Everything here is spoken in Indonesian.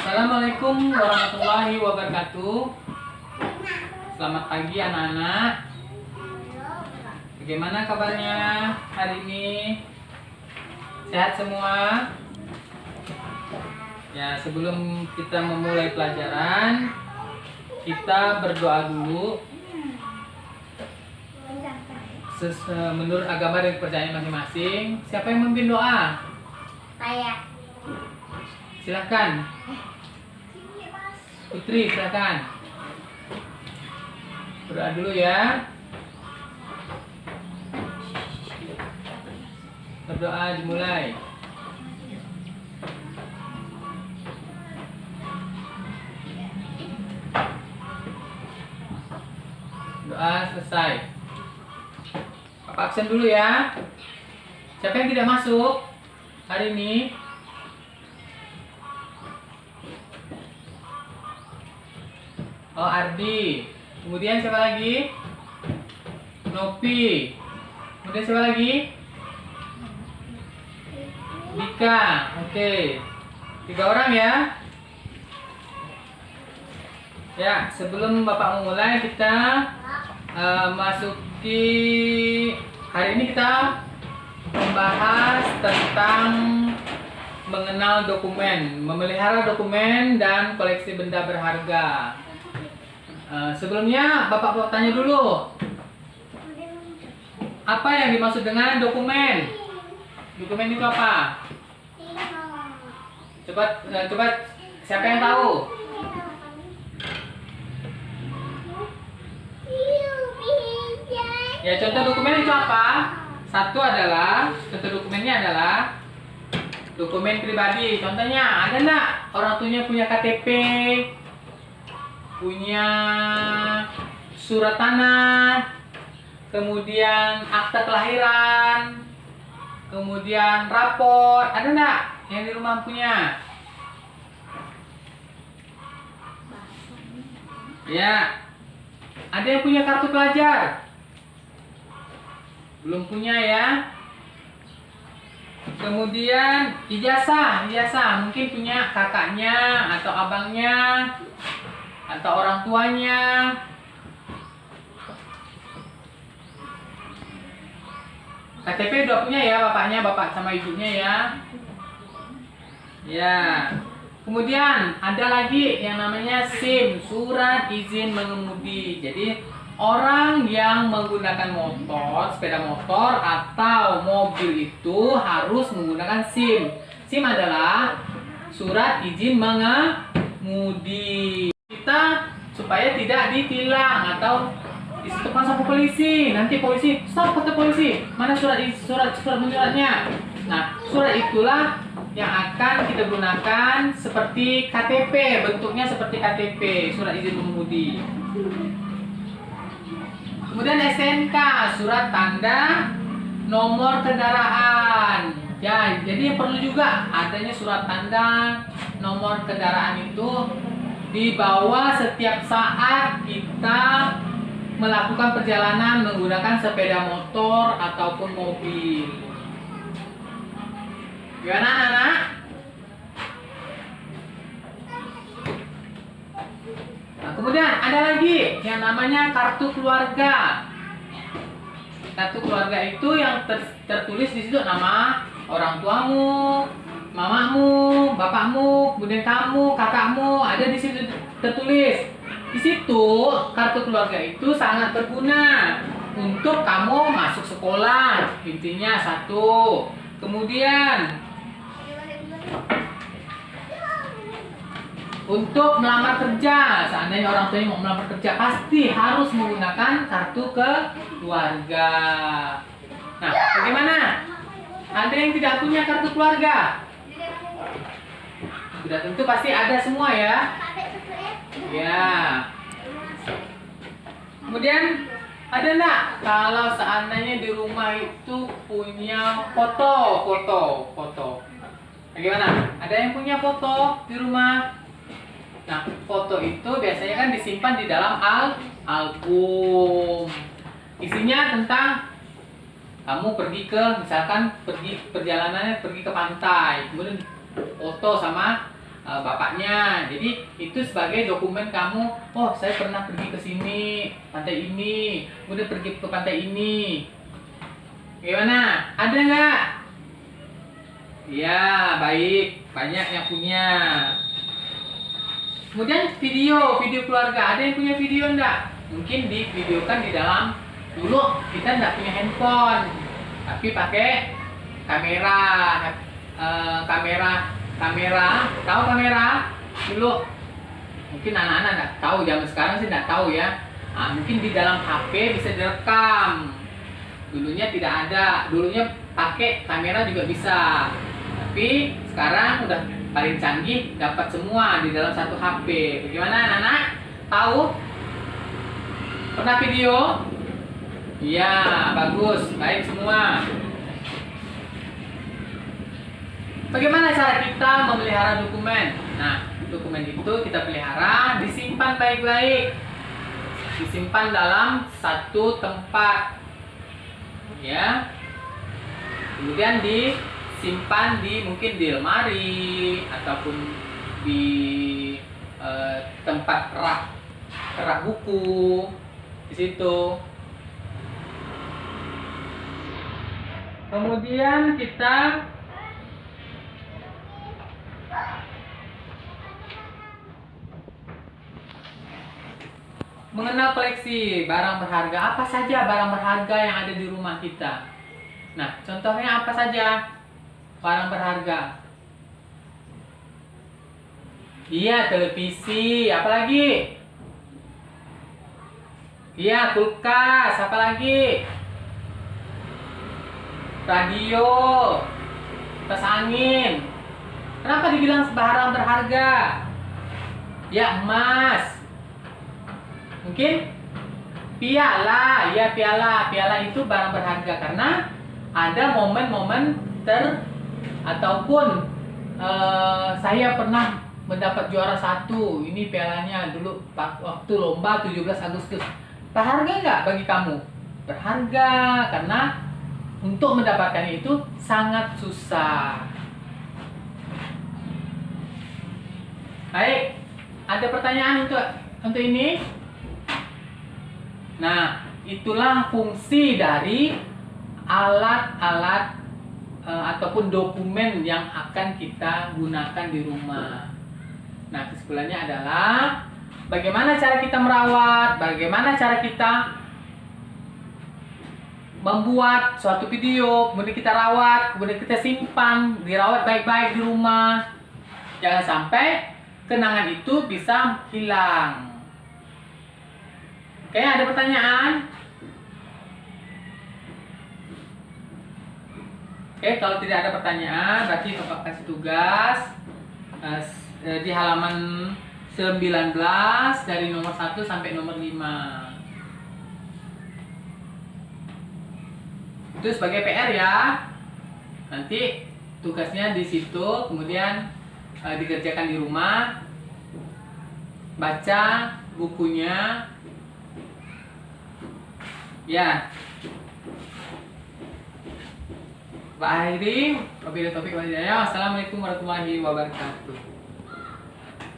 Assalamualaikum warahmatullahi wabarakatuh. Selamat pagi anak-anak. Bagaimana kabarnya hari ini? Sehat semua? Ya, sebelum kita memulai pelajaran, kita berdoa dulu. Menurut agama dan kepercayaan masing-masing, siapa yang memimpin doa? Saya. Silakan. Putri, silakan. Berdoa dulu ya. Berdoa dimulai. Doa selesai. Papa absen dulu ya. Siapa yang tidak masuk hari ini? Oh, Ardi. Kemudian siapa lagi? Nopi. Kemudian siapa lagi? Dika. Oke. 3 orang ya. Ya, sebelum Bapak memulai, kita masuki hari ini kita membahas tentang mengenal dokumen, memelihara dokumen dan koleksi benda berharga. Sebelumnya Bapak mau tanya dulu, apa yang dimaksud dengan dokumen? Dokumen itu apa? Coba siapa yang tahu? Ya, contoh dokumen itu apa? Contoh dokumennya adalah dokumen pribadi. Contohnya, ada nggak orang tuanya punya KTP, punya surat tanah, kemudian akta kelahiran, kemudian rapor. Ada nggak yang di rumah punya? Ya. Ada yang punya kartu pelajar? Belum punya ya. Kemudian ijazah, mungkin punya kakaknya atau abangnya atau orang tuanya. KTP udah punya ya bapaknya, bapak sama ibunya ya. Ya. Kemudian ada lagi yang namanya SIM, surat izin mengemudi. Jadi orang yang menggunakan motor, sepeda motor atau mobil itu harus menggunakan SIM. SIM adalah surat izin mengemudi. Kita supaya tidak ditilang atau disebutkan sama polisi. Nanti polisi, stop, kata polisi, mana surat menyuratnya. Nah, surat itulah yang akan kita gunakan seperti KTP, bentuknya seperti KTP, surat izin mengemudi. Kemudian SNK, surat tanda nomor kendaraan. Ya, jadi perlu juga adanya surat tanda nomor kendaraan itu dibawa setiap saat kita melakukan perjalanan menggunakan sepeda motor ataupun mobil. Gimana anak-anak? Nah, kemudian ada lagi yang namanya kartu keluarga. Kartu keluarga itu yang tertulis di situ nama orang tuamu, mamamu, bapakmu, kemudian kamu, kakakmu, ada di situ tertulis. Di situ kartu keluarga itu sangat berguna untuk kamu masuk sekolah, intinya satu. Kemudian untuk melamar kerja, seandainya orang tuanya mau melamar kerja, pasti harus menggunakan kartu keluarga. Nah, bagaimana? Ada yang tidak punya kartu keluarga? Sudah tentu pasti ada semua ya. Ya. Kemudian ada enggak kalau seandainya di rumah itu punya foto? Bagaimana? Ada yang punya foto di rumah? Nah, foto itu biasanya kan disimpan di dalam album. Isinya tentang kamu misalkan pergi perjalanannya pergi ke pantai, kemudian foto sama bapaknya. Jadi itu sebagai dokumen kamu. Oh, saya pernah pergi ke sini, pantai ini, udah pergi ke pantai ini. Gimana? Ada nggak? Ya, baik, banyak yang punya. Kemudian video keluarga. Ada yang punya video enggak? Mungkin divideokan di dalam. Dulu kita enggak punya handphone, tapi pakai kamera. Tahu kamera? Dulu mungkin anak-anak enggak tahu, zaman sekarang sih enggak tahu ya. Mungkin di dalam HP bisa direkam. Dulunya tidak ada. Dulunya pakai kamera juga bisa. Tapi sekarang udah paling canggih, dapat semua di dalam satu HP. Bagaimana anak-anak? Tahu? Pernah video? Iya, bagus, baik semua. Bagaimana cara kita memelihara dokumen? Nah, dokumen itu kita pelihara, disimpan baik-baik. Disimpan dalam satu tempat. Ya. Kemudian disimpan mungkin di lemari ataupun di tempat rak buku di situ. Kemudian kita mengenal koleksi barang berharga. Apa saja barang berharga yang ada di rumah kita? Nah, contohnya apa saja barang berharga? Iya, televisi. Apalagi? Iya, kulkas. Apalagi? Radio, kipas angin. Kenapa dibilang barang berharga? Ya, emas. Mungkin piala. Ya, piala. Piala itu barang berharga karena ada momen-momen ataupun saya pernah mendapat juara 1. Ini pialanya dulu waktu lomba 17 Agustus. Berharga nggak bagi kamu? Berharga karena untuk mendapatkannya itu sangat susah. Baik, ada pertanyaan untuk ini? Nah, itulah fungsi dari alat-alat ataupun dokumen yang akan kita gunakan di rumah. Nah, kesimpulannya adalah bagaimana cara kita merawat, bagaimana cara kita membuat suatu video, kemudian kita rawat, kemudian kita simpan, dirawat baik-baik di rumah. Jangan sampai kenangan itu bisa hilang. Oke, ada pertanyaan? Oke, kalau tidak ada pertanyaan, berarti Bapak kasih tugas di halaman 19 dari nomor 1 sampai nomor 5. Itu sebagai PR ya. Nanti tugasnya di situ, kemudian dikerjakan di rumah. Baca bukunya. Ya. Pak akhiri, wabillahi taufiq wal hidayah. Wassalamualaikum warahmatullahi wabarakatuh.